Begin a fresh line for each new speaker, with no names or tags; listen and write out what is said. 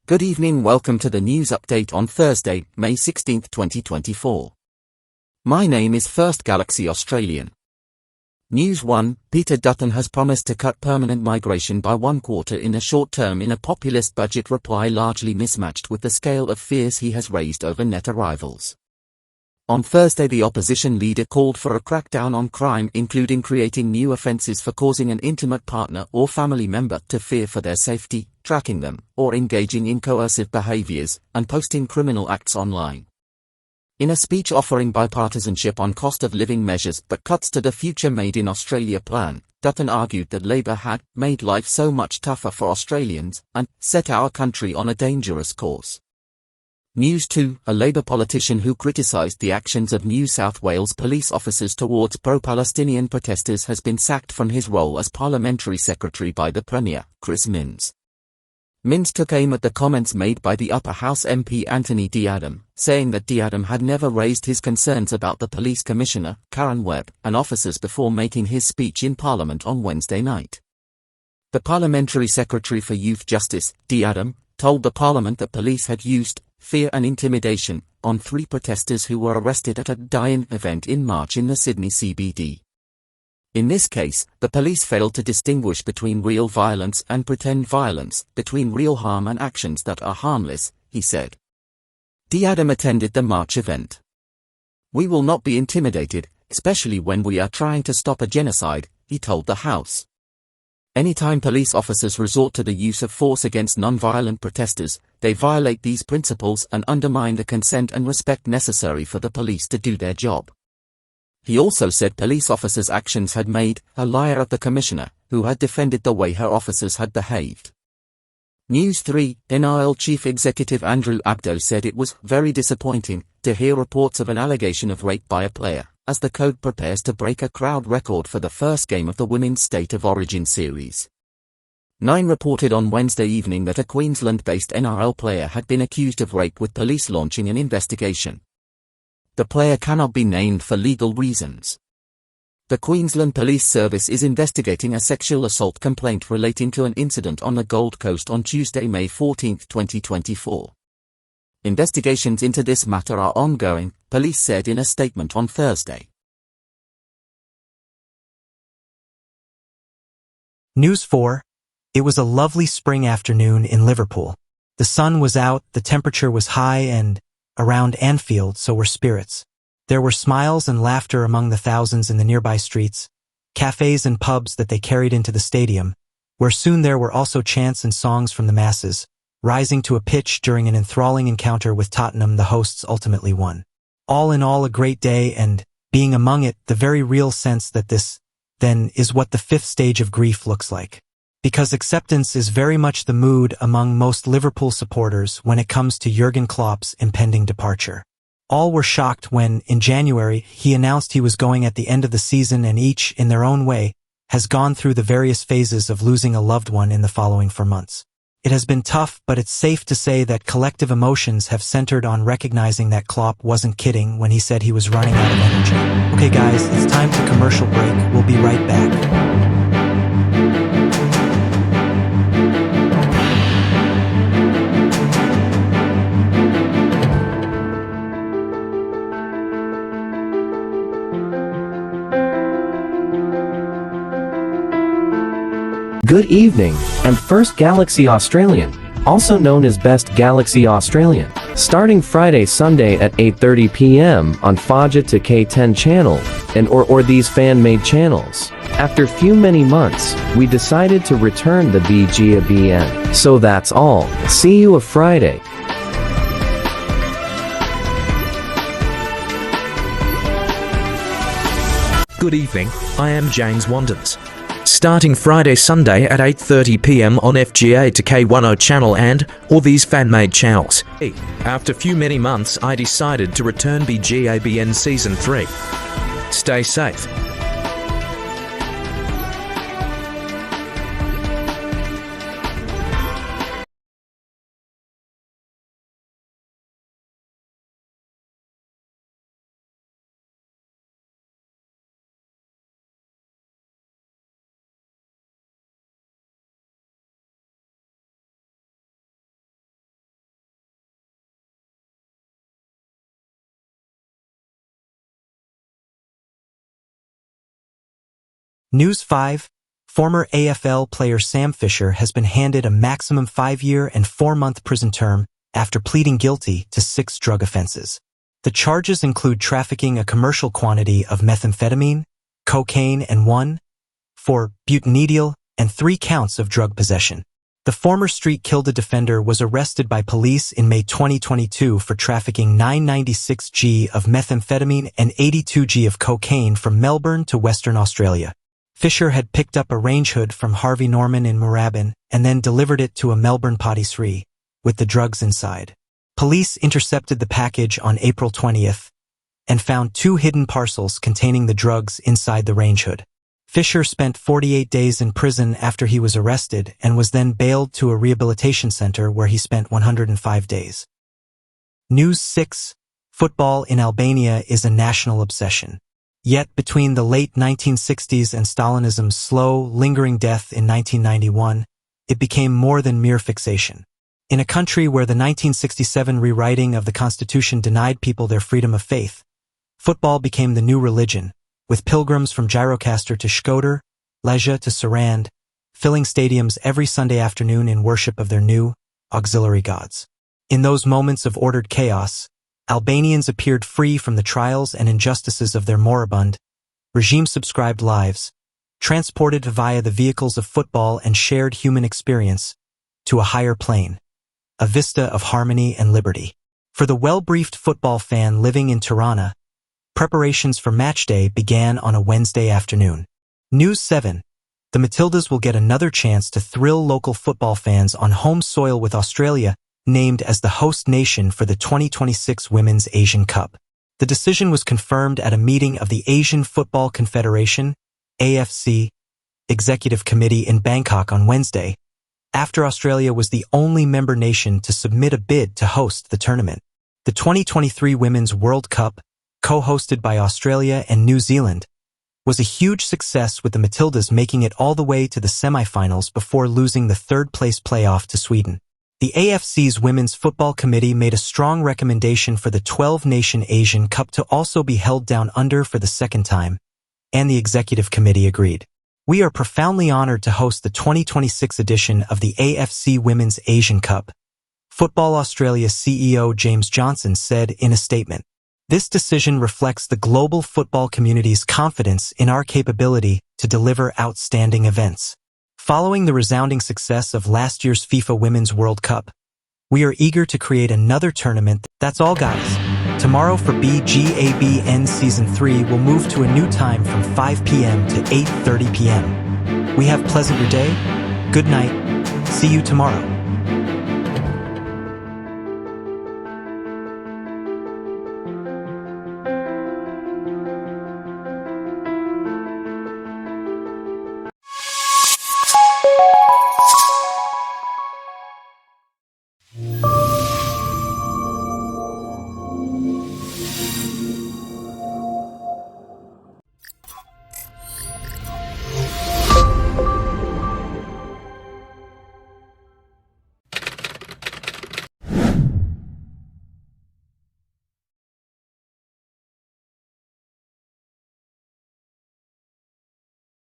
Good evening, welcome to the news update on Thursday, May 16, 2024. My name is First Galaxy Australian. News 1, Peter Dutton has promised to cut permanent migration by 1/4 in the short term in a populist budget reply largely mismatched with the scale of fears he has raised over net arrivals. On Thursday, the opposition leader called for a crackdown on crime, including creating new offences for causing an intimate partner or family member to fear for their safety, tracking them, or engaging in coercive behaviours, and posting criminal acts online. In a speech offering bipartisanship on cost of living measures but cuts to the Future Made in Australia plan, Dutton argued that Labor had made life so much tougher for Australians and set our country on a dangerous course. News 2, a Labor politician who criticised the actions of New South Wales police officers towards pro-Palestinian protesters has been sacked from his role as Parliamentary Secretary by the Premier, Chris Minns. Minns took aim at the comments made by the Upper House MP Anthony D'Adam, saying that D'Adam had never raised his concerns about the Police Commissioner, Karen Webb, and officers before making his speech in Parliament on Wednesday night. The Parliamentary Secretary for Youth Justice, D'Adam, told the Parliament that police had used fear and intimidation on 3 protesters who were arrested at a die-in event in March in the Sydney CBD. In this case, the police failed to distinguish between real violence and pretend violence, between real harm and actions that are harmless, he said. D'Adam attended the March event. "We will not be intimidated, especially when we are trying to stop a genocide," he told the House. Anytime police officers resort to the use of force against non-violent protesters, they violate these principles and undermine the consent and respect necessary for the police to do their job. He also said police officers' actions had made a liar of the Commissioner, who had defended the way her officers had behaved. News 3, NRL Chief Executive Andrew Abdo said it was very disappointing to hear reports of an allegation of rape by a player, as the code prepares to break a crowd record for the first game of the Women's State of Origin series. 9 reported on Wednesday evening that a Queensland-based NRL player had been accused of rape, with police launching an investigation. The player cannot be named for legal reasons. The Queensland Police Service is investigating a sexual assault complaint relating to an incident on the Gold Coast on Tuesday, May 14, 2024. Investigations into this matter are ongoing, police said in a statement on Thursday.
News 4. It was a lovely spring afternoon in Liverpool. The sun was out, the temperature was high, and around Anfield so were spirits. There were smiles and laughter among the thousands in the nearby streets, cafes and pubs that they carried into the stadium, where soon there were also chants and songs from the masses, rising to a pitch during an enthralling encounter with Tottenham the hosts ultimately won. All in all, a great day, and, being among it, the very real sense that this, then, is what the 5th stage of grief looks like. Because acceptance is very much the mood among most Liverpool supporters when it comes to Jurgen Klopp's impending departure. All were shocked when, in January, he announced he was going at the end of the season, and each, in their own way, has gone through the various phases of losing a loved one in the following 4 months. It has been tough, but it's safe to say that collective emotions have centered on recognizing that Klopp wasn't kidding when he said he was running out of energy. Okay guys, it's time to commercial break. We'll be right back.
Good evening, I'm First Galaxy Australian, also known as Best Galaxy Australian, starting Friday Sunday at 8:30 p.m. on FGABN to K10 channel, and or these fan-made channels. After few many months, we decided to return the BGABN, so that's all. See you a Friday.
Good evening, I am James Wandens. Starting Friday Sunday at 8:30 p.m. on FGA to K10 channel and or these fan-made channels. After few many months, I decided to return BGABN Season 3. Stay safe.
News 5. Former AFL player Sam Fisher has been handed a maximum 5-year and 4-month prison term after pleading guilty to 6 drug offenses. The charges include trafficking a commercial quantity of methamphetamine, cocaine, and 1,4-butanediol and 3 counts of drug possession. The former street killed a defender was arrested by police in May 2022 for trafficking 996 g of methamphetamine and 82 g of cocaine from Melbourne to Western Australia. Fisher had picked up a range hood from Harvey Norman in Moorabbin and then delivered it to a Melbourne patisserie, with the drugs inside. Police intercepted the package on April 20th and found 2 hidden parcels containing the drugs inside the range hood. Fisher spent 48 days in prison after he was arrested and was then bailed to a rehabilitation center where he spent 105 days. News 6. Football in Albania is a national obsession. Yet between the late 1960s and Stalinism's slow, lingering death in 1991, it became more than mere fixation. In a country where the 1967 rewriting of the Constitution denied people their freedom of faith, football became the new religion, with pilgrims from Gjirokastar to Shkodër, Lezhë to Sarand, filling stadiums every Sunday afternoon in worship of their new, auxiliary gods. In those moments of ordered chaos, Albanians appeared free from the trials and injustices of their moribund, regime-subscribed lives, transported via the vehicles of football and shared human experience, to a higher plane, a vista of harmony and liberty. For the well-briefed football fan living in Tirana, preparations for match day began on a Wednesday afternoon. News 7. The Matildas will get another chance to thrill local football fans on home soil with Australia, named as the host nation for the 2026 Women's Asian Cup. The decision was confirmed at a meeting of the Asian Football Confederation, AFC, Executive Committee in Bangkok on Wednesday, after Australia was the only member nation to submit a bid to host the tournament. The 2023 Women's World Cup, co-hosted by Australia and New Zealand, was a huge success with the Matildas making it all the way to the semi-finals before losing the 3rd-place playoff to Sweden. The AFC's Women's Football Committee made a strong recommendation for the 12-nation Asian Cup to also be held down under for the 2nd time, and the Executive Committee agreed. We are profoundly honored to host the 2026 edition of the AFC Women's Asian Cup, Football Australia CEO James Johnson said in a statement. This decision reflects the global football community's confidence in our capability to deliver outstanding events. Following the resounding success of last year's FIFA Women's World Cup, we are eager to create another tournament. That's all, guys. Tomorrow for BGABN Season 3 will move to a new time from 5 p.m. to 8:30 p.m. We have pleasant your day. Good night. See you tomorrow.